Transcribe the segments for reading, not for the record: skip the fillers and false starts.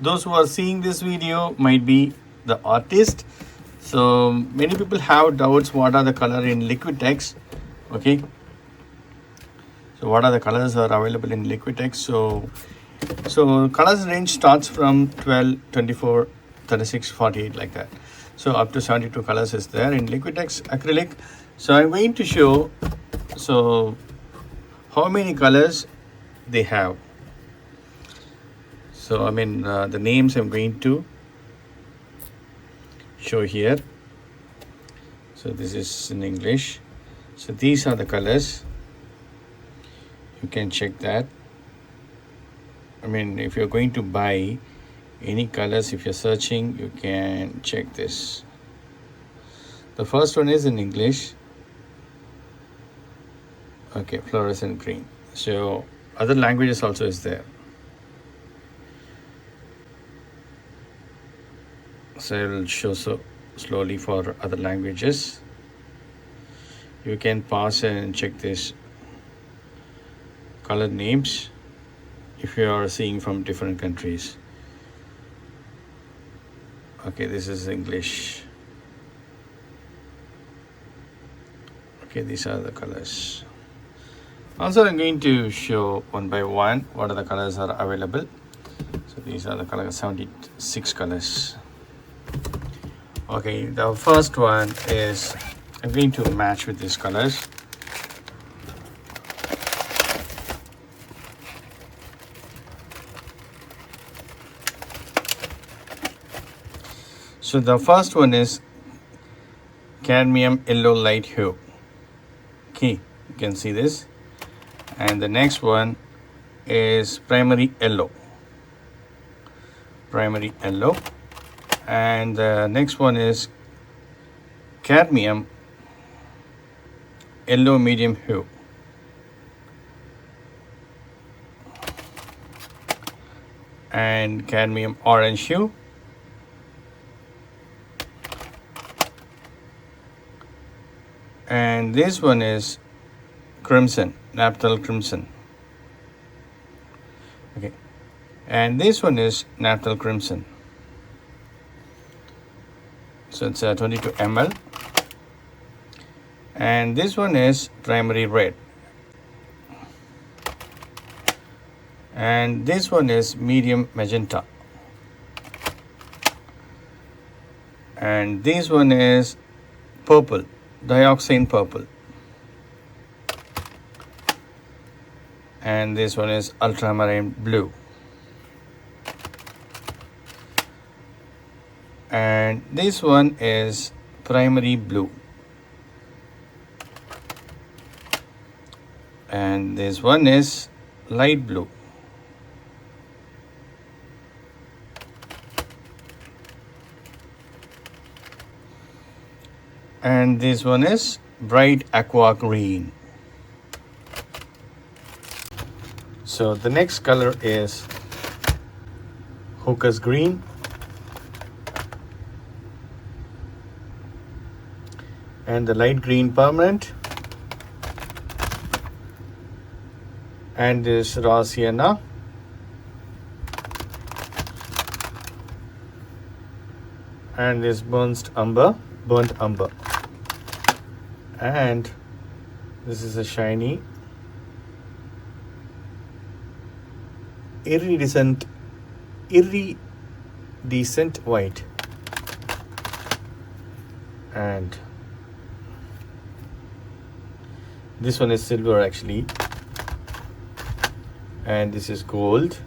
those who are seeing this video might be the artist. So many people have doubts what are the color in Liquitex. Okay, so what are the colors are available in Liquitex? So colors range starts from 12, 24, 36, 48 like that. So up to 72 colors is there in Liquitex acrylic. So I'm going to show how many colors they have. So the names I'm going to show here. So this is in English. So these are the colors. You can check that. If you're going to buy any colors, if you're searching, you can check this. The first one is in English. Okay, fluorescent green. So other languages also is there. So I will show so slowly for other languages. You can pause and check this color names if you are seeing from different countries. Okay, this is English. Okay, these are the colors. Also, I'm going to show one by one what are the colors are available. So these are the colors, 76 colors. Okay, the first one is, I'm going to match with these colors. So the first one is cadmium yellow light hue. Okay, you can see this. And the next one is primary yellow. Primary yellow. And the next one is cadmium yellow medium hue. And cadmium orange hue. And this one is crimson, naphthalene crimson. Okay, and this one is naphthalene crimson. So it's 22 ml. And this one is primary red. And this one is medium magenta. And this one is purple, dioxane purple. And this one is ultramarine blue. And this one is primary blue. And this one is light blue. And this one is bright aqua green. So the next color is Hocus green. And the light green permanent. And this raw sienna. And this burnt umber. And this is a shiny iridescent white. And this one is silver actually. And this is gold.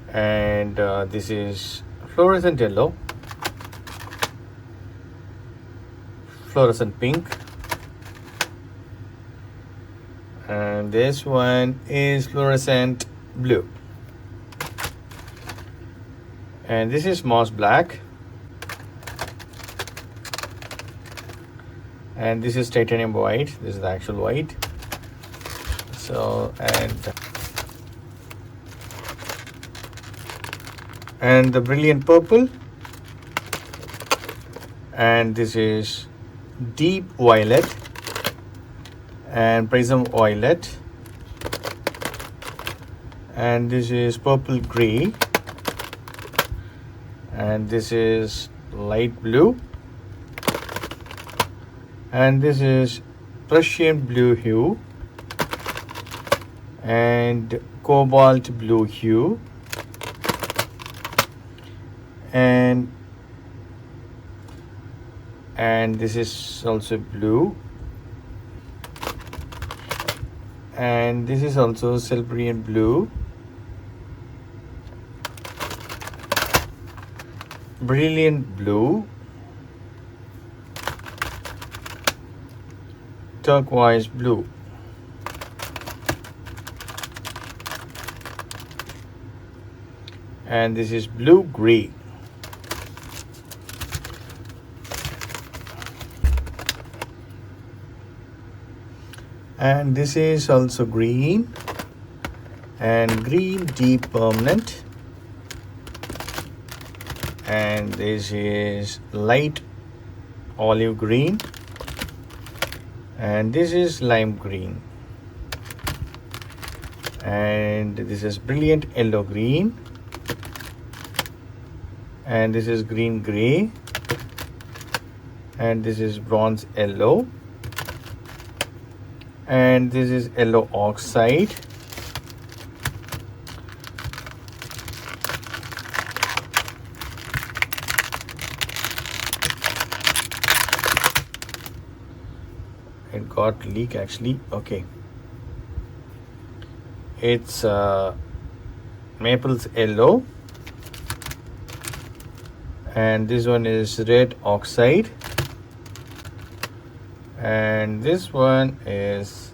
And this is fluorescent yellow, fluorescent pink, and this one is fluorescent blue, and this is moss black, and this is titanium white. This is the actual white. So and the brilliant purple, and this is deep violet and prism violet, and this is purple gray, and this is light blue, and this is Prussian blue hue and cobalt blue hue, and this is also blue, and this is also Siberian blue, brilliant blue, turquoise blue, and this is blue gray, and this is also green, and green deep permanent, and this is light olive green, and this is lime green, and this is brilliant yellow green, and this is green gray, and this is bronze yellow, and this is yellow oxide, it got leak actually. Okay, it's maples yellow, and this one is red oxide, and this one is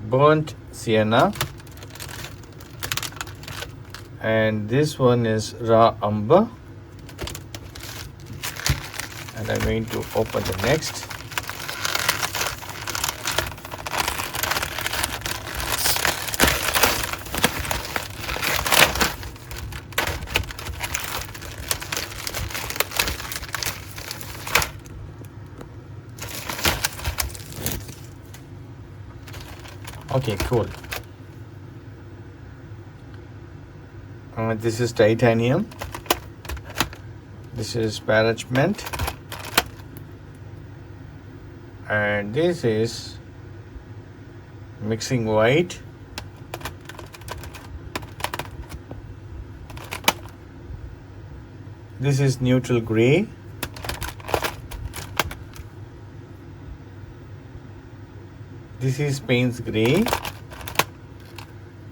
burnt sienna, and this one is raw umber, and I'm going to open the next. Okay, cool. This is titanium, this is parchment, and this is mixing white, this is neutral gray, this is Payne's gray,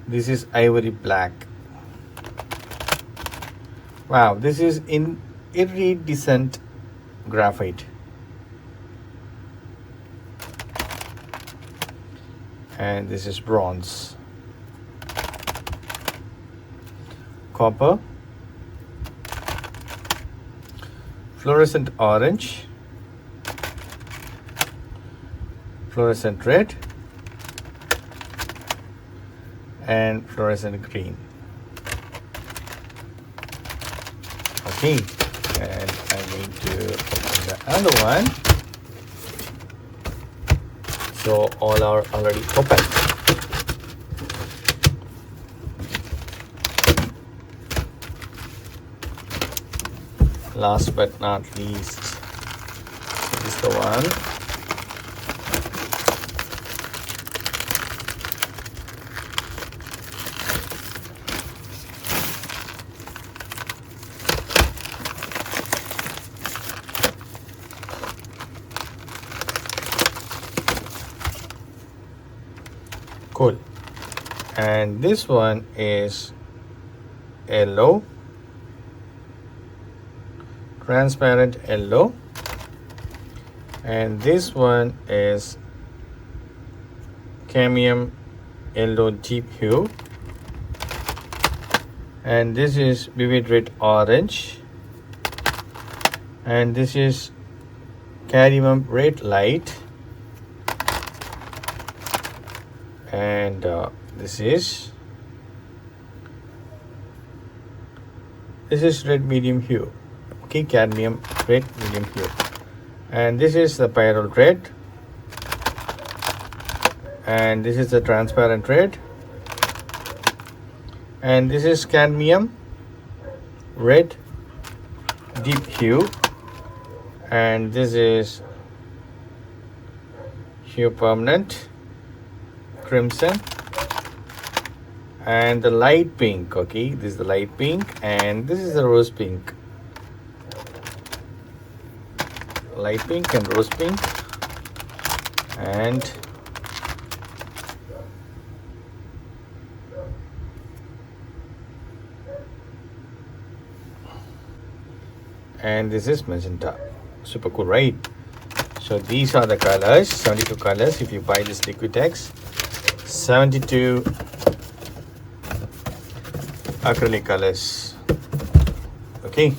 this is ivory black. Wow, this is in iridescent graphite, and this is bronze, copper, fluorescent orange, fluorescent red, and fluorescent green. Okay, and I'm going to open the other one. So all are already open. Last but not least, this is the one. Cool. And this one is yellow, transparent yellow, and this one is cadmium yellow deep hue, and this is vivid red orange, and this is cadmium red light, and this is red medium hue. Okay, cadmium red medium hue, and this is the pyrrole red, and this is the transparent red, And this is cadmium red, deep hue, and this is hue permanent, crimson, and the light pink. Okay, this is the light pink, and this is the rose pink. Light pink and rose pink, and this is magenta. Super cool, right? So these are the colors, 72 colors. If you buy this Liquitex, 72 acrylic colors. Okay.